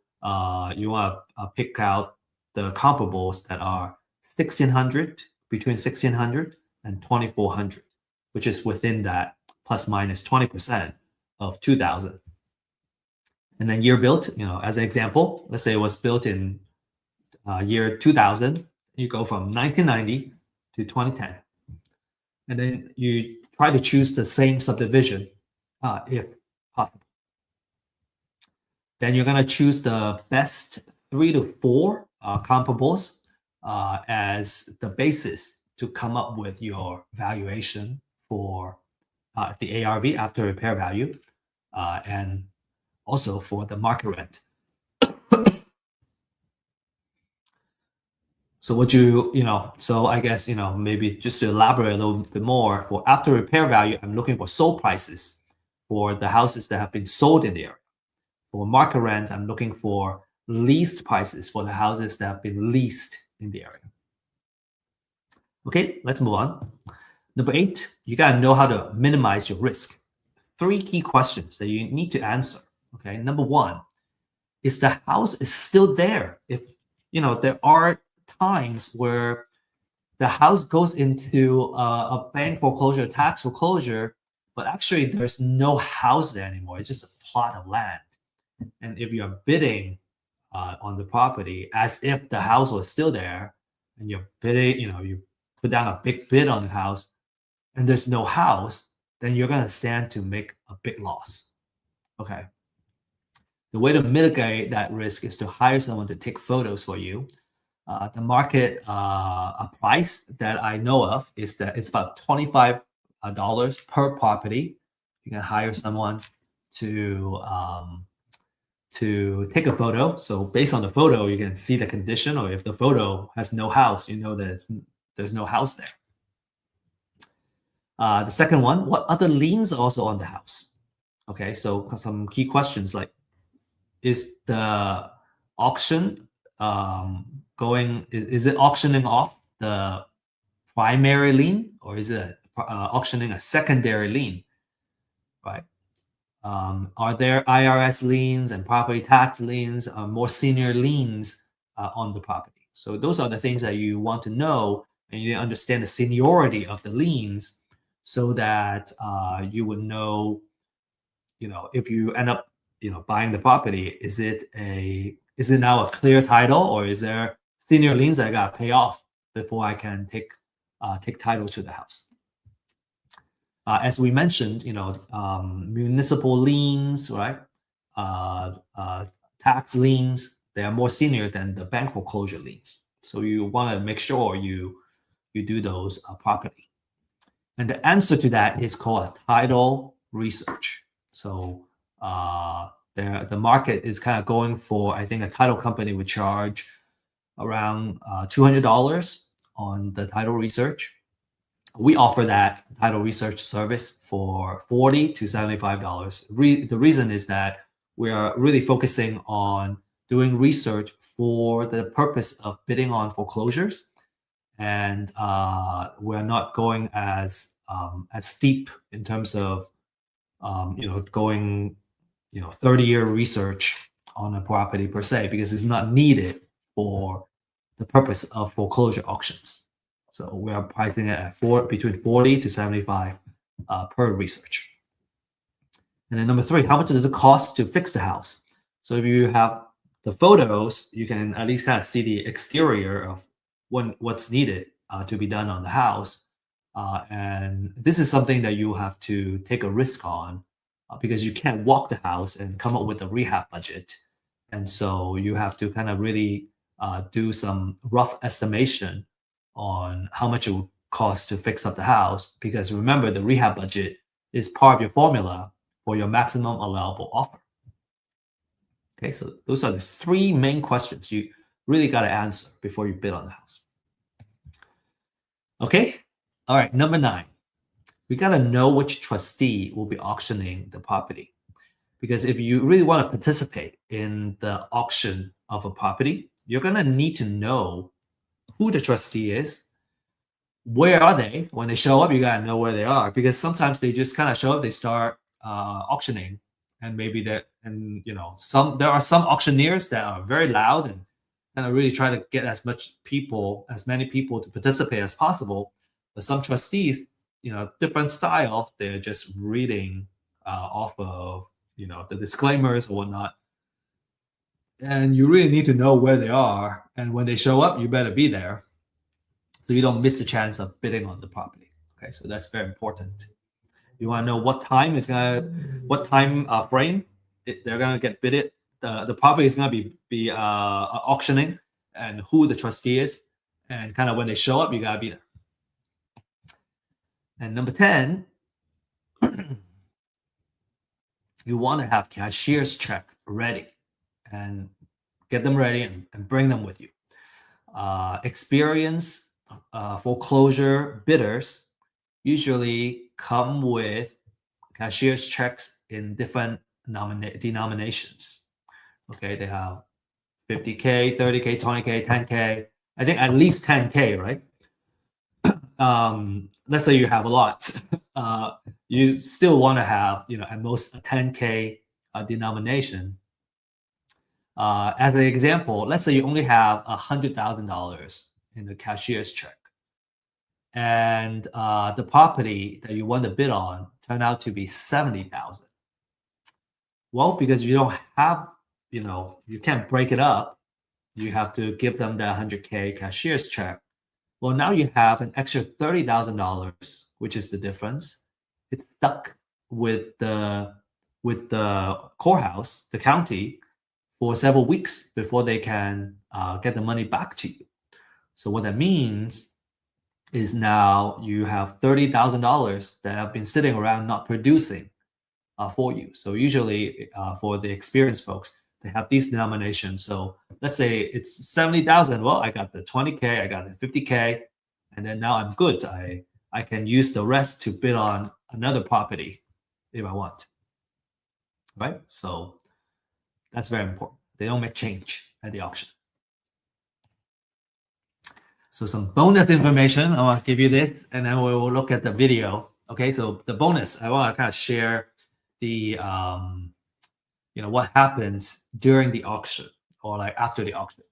You want to pick out the comparables that are 1,600, between 1,600 and 2,400, which is within that plus minus 20% of 2,000. And then year built, as an example, let's say it was built in year 2000. You go from 1990 to 2010, and then you try to choose the same subdivision if possible. Then you're going to choose the best 3 to 4 comparables as the basis to come up with your valuation for the ARV, after repair value, and also for the market rent. So so I guess, maybe just to elaborate a little bit more, for after repair value, I'm looking for sold prices for the houses that have been sold in the area. For market rent, I'm looking for leased prices for the houses that have been leased in the area. Okay, let's move on. Number 8, you gotta know how to minimize your risk. 3 key questions that you need to answer. Okay, number 1, is the house is still there? If there are times where the house goes into a bank foreclosure, tax foreclosure, but actually there's no house there anymore. It's just a plot of land. And if you're bidding on the property as if the house was still there, and you're bidding, you put down a big bid on the house, and there's no house, then you're going to stand to make a big loss. Okay. The way to mitigate that risk is to hire someone to take photos for you. The market a price that I know of is that it's about $25 per property. You can hire someone to take a photo. So based on the photo, you can see the condition, or if the photo has no house, you know that there's no house there. The second one, what other liens are also on the house? Okay, so some key questions like, is the auction is it auctioning off the primary lien, or is it auctioning a secondary lien, right? Are there IRS liens and property tax liens, more senior liens on the property? So those are the things that you want to know, and you understand the seniority of the liens, so that you would know, if you end up, buying the property, is it now a clear title, or is there senior liens that I got to pay off before I can take title to the house? As we mentioned, municipal liens, right? Tax liens, they are more senior than the bank foreclosure liens. So you want to make sure you do those properly. And the answer to that is called a title research. So the market is kind of going for, I think a title company would charge around $200 on the title research. We offer that title research service for $40 to $75. The reason is that we are really focusing on doing research for the purpose of bidding on foreclosures, and we're not going as steep in terms of going 30-year research on a property per se, because it's not needed for the purpose of foreclosure auctions. So we are pricing it at between 40 to 75 per research. And then number 3, how much does it cost to fix the house? So if you have the photos, you can at least kind of see the exterior of what's needed to be done on the house. And this is something that you have to take a risk on, because you can't walk the house and come up with a rehab budget. And so you have to kind of really do some rough estimation on how much it would cost to fix up the house, because remember, the rehab budget is part of your formula for your maximum allowable offer. Okay, so those are the 3 main questions you really got to answer before you bid on the house. Okay, all right, number 9. We got to know which trustee will be auctioning the property. Because if you really want to participate in the auction of a property, you're going to need to know who the trustee is. Where are they? When they show up, you got to know where they are, because sometimes they just kind of show up, they start auctioning, and maybe there are some auctioneers that are very loud and kind of really try to get as many people to participate as possible. But some trustees, different style, they're just reading off of the disclaimers or whatnot. And you really need to know where they are, and when they show up, you better be there, so you don't miss the chance of bidding on the property. Okay, so that's very important. You want to know what time frame they're gonna get bidded. The property is gonna be auctioning, and who the trustee is, and kind of when they show up, you gotta be there. And number 10, you want to have cashier's check ready, and get them ready and bring them with you. Experienced foreclosure bidders usually come with cashier's checks in different denominations. Okay, they have 50K, 30K, 20K, 10K. I think at least 10K, right? Let's say you have a lot. You still want to have, at most a 10K denomination. As an example, let's say you only have $100,000 in the cashier's check, and the property that you want to bid on turned out to be 70,000. Well, because you don't have, you can't break it up. You have to give them that 100K cashier's check. Well, now you have an extra $30,000, which is the difference. It's stuck with the courthouse, the county, for several weeks before they can get the money back to you. So what that means is now you have $30,000 that have been sitting around not producing for you. So usually for the experienced folks, they have these denominations. So let's say it's 70,000. Well, I got the 20K, I got the 50K, and then now I'm good. I can use the rest to bid on another property if I want. Right? So that's very important. They don't make change at the auction. So some bonus information, I want to give you this, and then we will look at the video. Okay, so the bonus, I want to kind of share the what happens during the auction or like after the auction.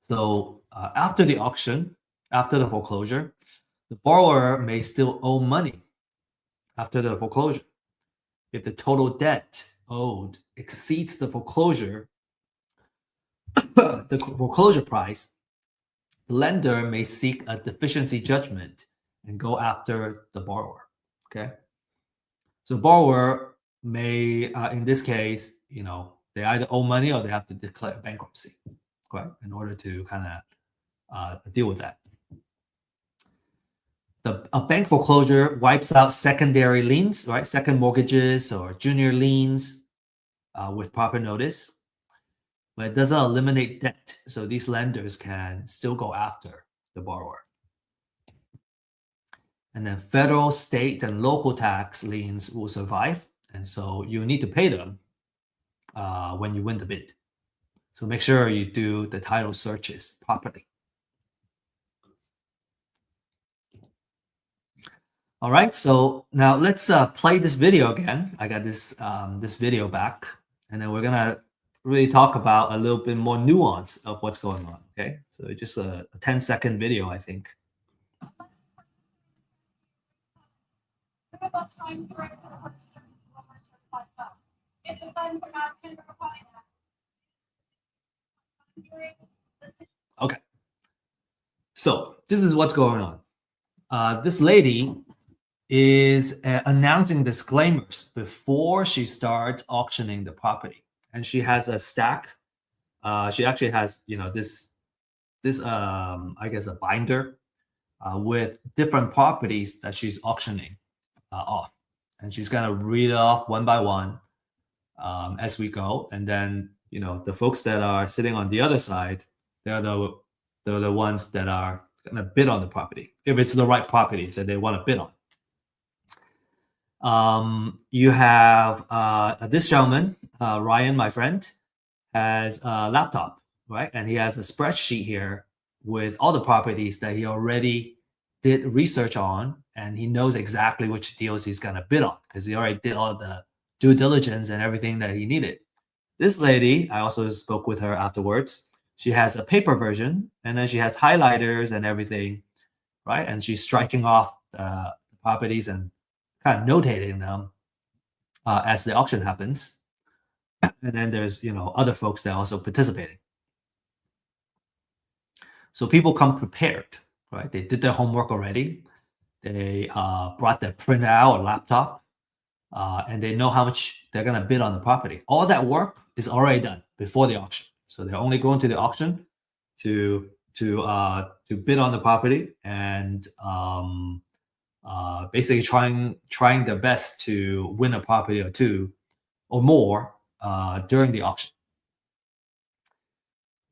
So after the auction, after the foreclosure, the borrower may still owe money after the foreclosure. If the total debt owed exceeds the foreclosure price, the lender may seek a deficiency judgment and go after the borrower. Okay, so the borrower may, in this case, they either owe money or they have to declare bankruptcy, right, in order to kind of deal with that. A bank foreclosure wipes out secondary liens, right, second mortgages or junior liens with proper notice, but it doesn't eliminate debt. So these lenders can still go after the borrower. And then federal, state, and local tax liens will survive. And so you need to pay them when you win the bid. So make sure you do the title searches properly. All right, so now let's play this video again. I got this this video back, and then we're gonna really talk about a little bit more nuance of what's going on. Okay, so it's just a 10-second video, I think. Okay, so this is what's going on. This lady is announcing disclaimers before she starts auctioning the property, and she has a stack. She actually has, this I guess a binder with different properties that she's auctioning off, and she's gonna read it off one by one as we go, and then the folks that are sitting on the other side, they're the ones that are gonna bid on the property if it's the right property that they want to bid on. You have this gentleman, Ryan, my friend, has a laptop, right? And he has a spreadsheet here with all the properties that he already did research on, and he knows exactly which deals he's going to bid on because he already did all the due diligence and everything that he needed. This lady, I also spoke with her afterwards. She has a paper version, and then she has highlighters and everything, right? And she's striking off the properties and kind of notating them as the auction happens. And then there's other folks that are also participating. So people come prepared, right? They did their homework already. They brought their printout or laptop, and they know how much they're gonna bid on the property. All that work is already done before the auction. So they're only going to the auction to bid on the property and basically trying their best to win a property or two or more during the auction.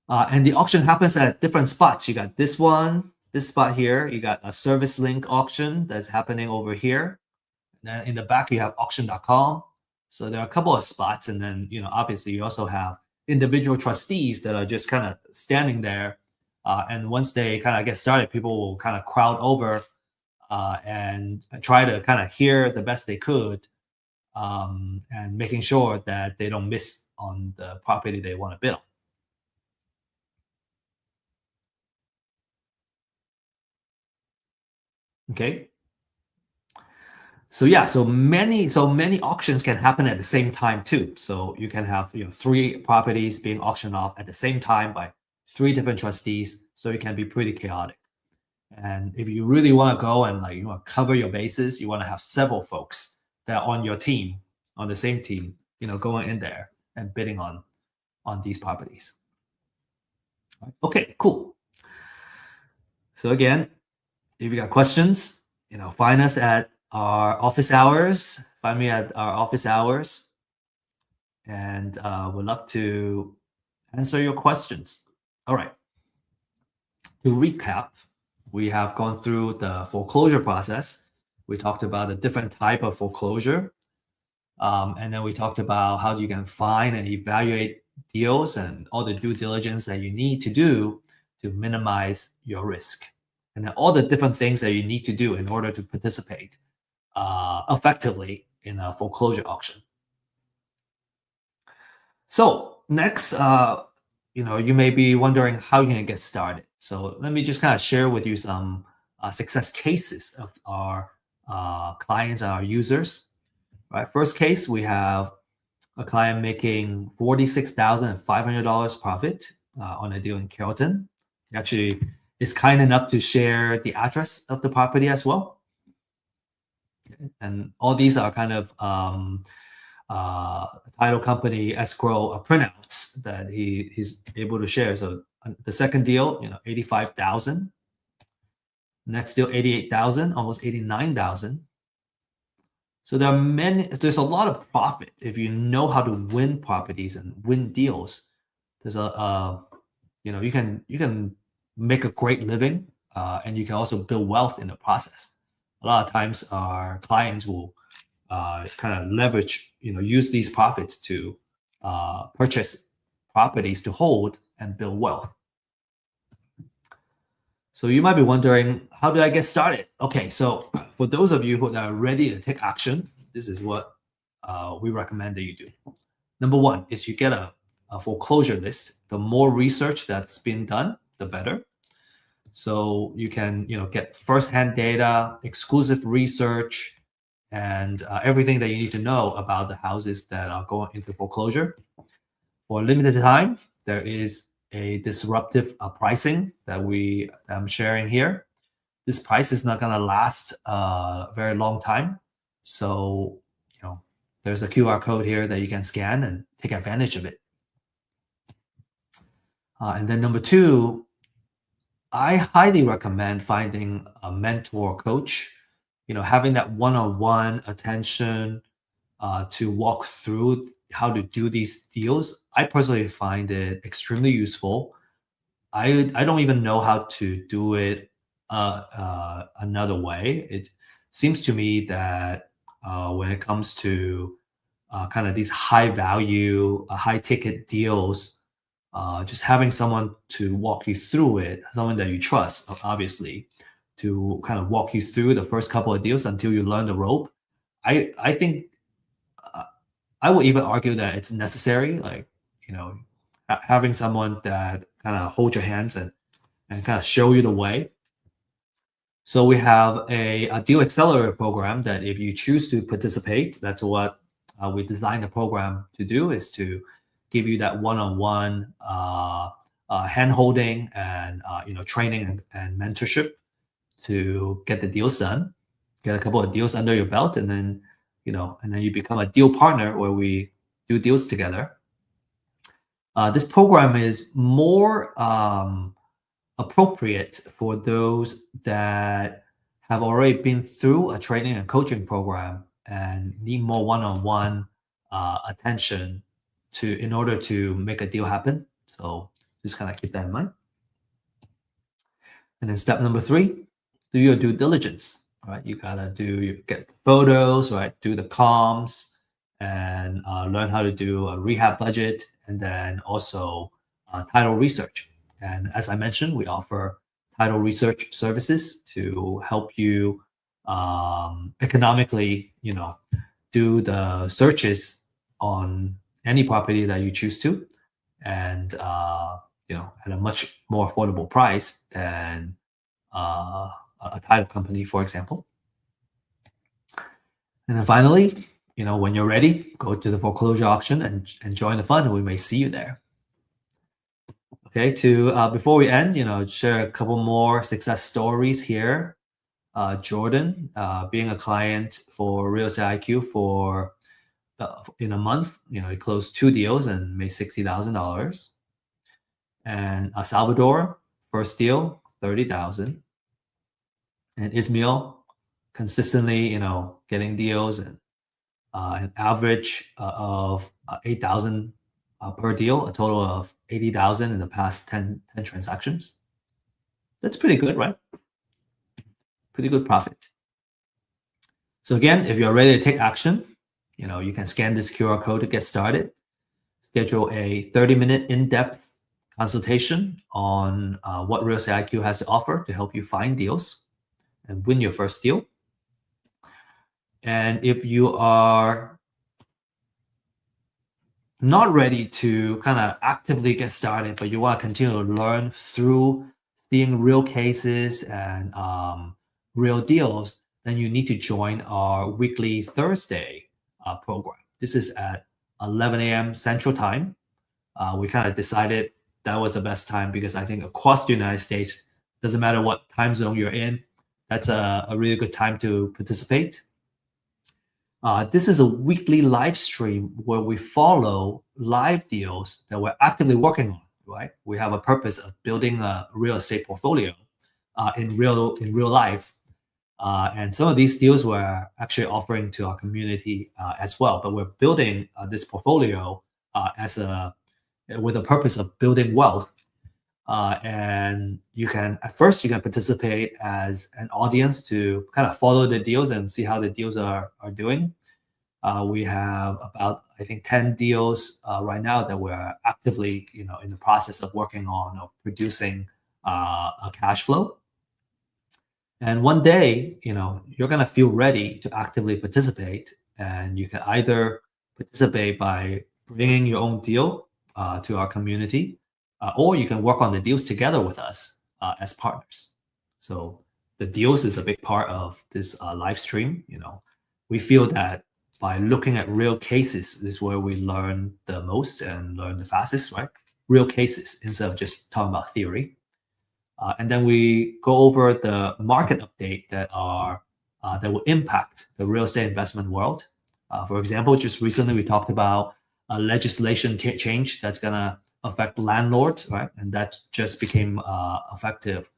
And the auction happens at different spots. You got this one, this spot here. You got a service link auction that's happening over here. And then in the back, you have auction.com. So there are a couple of spots. And then, obviously you also have individual trustees that are just kind of standing there. And once they kind of get started, people will kind of crowd over and try to kind of hear the best they could and making sure that they don't miss on the property they want to bid on. Okay. So yeah, so many auctions can happen at the same time too. So you can have three properties being auctioned off at the same time by three different trustees. So it can be pretty chaotic. And if you really want to go and like you want to cover your bases, you want to have several folks that are on your team, on the same team, going in there and bidding on these properties. Okay, cool. So again, if you got questions, find us at our office hours. Find me at our office hours, and we'd love to answer your questions. All right. To recap, we have gone through the foreclosure process. We talked about the different type of foreclosure, and then we talked about how you can find and evaluate deals and all the due diligence that you need to do to minimize your risk, and then all the different things that you need to do in order to participate effectively in a foreclosure auction. So next, you may be wondering how you can get started. So let me just kind of share with you some success cases of our clients and our users. Right, first case, we have a client making $46,500 profit on a deal in Carrollton. Actually, is kind enough to share the address of the property as well. And all these are kind of title company escrow printouts that he's able to share. So the second deal, 85,000. Next deal, 88,000, almost 89,000. So there's a lot of profit if you know how to win properties and win deals. There's you can make a great living, and you can also build wealth in the process. A lot of times our clients will kind of leverage, use these profits to purchase properties to hold and build wealth. So you might be wondering, how do I get started? Okay, so for those of you who are ready to take action, this is what we recommend that you do. Number one is you get a foreclosure list. The more research that's been done, the better. So you can, get firsthand data, exclusive research, and everything that you need to know about the houses that are going into foreclosure. For a limited time, there is a disruptive pricing that I'm sharing here. This price is not going to last a very long time. So, there's a QR code here that you can scan and take advantage of it. And then number two, I highly recommend finding a mentor coach, having that one-on-one attention to walk through how to do these deals. I personally find it extremely useful. I don't even know how to do it another way. It seems to me that when it comes to kind of these high value, high ticket deals, just having someone to walk you through it, someone that you trust, obviously, to kind of walk you through the first couple of deals until you learn the rope. I think I would even argue that it's necessary, like, having someone that kind of hold your hands and kind of show you the way. So we have a deal accelerator program that if you choose to participate, that's what we designed the program to do, is to give you that one-on-one hand holding and training and mentorship to get the deals done, get a couple of deals under your belt, and then you become a deal partner where we do deals together. This program is more appropriate for those that have already been through a training and coaching program and need more one-on-one attention in order to make a deal happen. So just kind of keep that in mind. And then step number three, do your due diligence. Right, you gotta get photos, right? Do the comms, and learn how to do a rehab budget, and then also title research. And as I mentioned, we offer title research services to help you economically, do the searches on any property that you choose to, and at a much more affordable price than a title company, for example. And then finally, when you're ready, go to the foreclosure auction and join the fund. We may see you there. Okay, before we end, share a couple more success stories here. Jordan, being a client for Real Estate IQ for in a month, he closed 2 deals and made $60,000. And Salvador, first deal, 30,000. And Ismail, consistently, getting deals and an average of 8,000 per deal, a total of 80,000 in the past 10 transactions. That's pretty good, right? Pretty good profit. So again, if you're ready to take action, you can scan this QR code to get started. Schedule a 30-minute in-depth consultation on what Real Estate IQ has to offer to help you find deals and win your first deal. And if you are not ready to kind of actively get started, but you want to continue to learn through seeing real cases and real deals, then you need to join our weekly Thursday program. This is at 11 a.m. Central Time. We kind of decided that was the best time because I think across the United States, doesn't matter what time zone you're in, that's a really good time to participate. This is a weekly live stream where we follow live deals that we're actively working on, right? We have a purpose of building a real estate portfolio in real life. And some of these deals we're actually offering to our community as well. But we're building this portfolio with a purpose of building wealth. And at first you can participate as an audience to kind of follow the deals and see how the deals are doing. We have about, I think, 10 deals right now that we're actively, in the process of working on or producing a cash flow. And one day, you're going to feel ready to actively participate. And you can either participate by bringing your own deal to our community, or you can work on the deals together with us as partners. So the deals is a big part of this live stream. We feel that by looking at real cases is where we learn the most and learn the fastest, right? Real cases instead of just talking about theory. And then we go over the market update that will impact the real estate investment world. For example, just recently we talked about a legislation change that's going to affect landlords, right? And that just became effective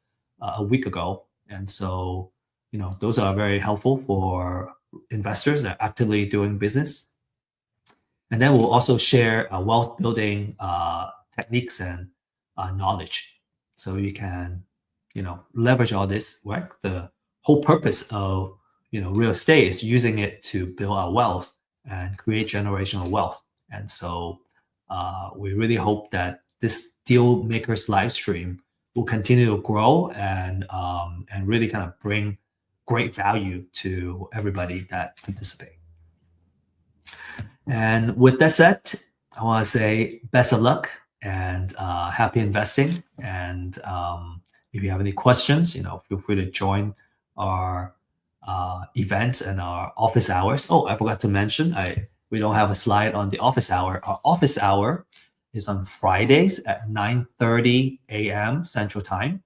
a week ago. And so, those are very helpful for investors that are actively doing business. And then we'll also share wealth building techniques and knowledge. So you can, leverage all this, right? The whole purpose of, real estate is using it to build our wealth and create generational wealth. And so we really hope that this Deal Makers live stream will continue to grow and really kind of bring great value to everybody that participate. And with that said, I want to say best of luck and happy investing. And if you have any questions, feel free to join our events and our office hours. Oh, I forgot to mention, we don't have a slide on the office hour. Our office hour is on Fridays at 9:30 a.m. Central Time.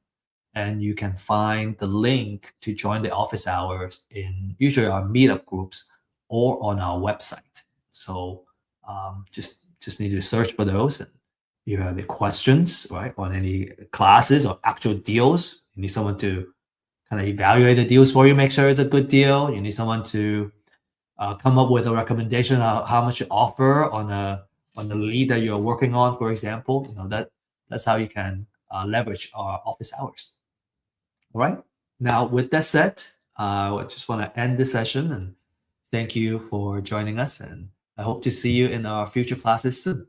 And you can find the link to join the office hours in usually our meetup groups or on our website. So just need to search for those. And if you have any questions, right, on any classes or actual deals, you need someone to kind of evaluate the deals for you, make sure it's a good deal. You need someone to come up with a recommendation of how much you offer on the lead that you're working on, for example. That's how you can leverage our office hours. All right. Now, with that said, I just want to end this session and thank you for joining us. And I hope to see you in our future classes soon.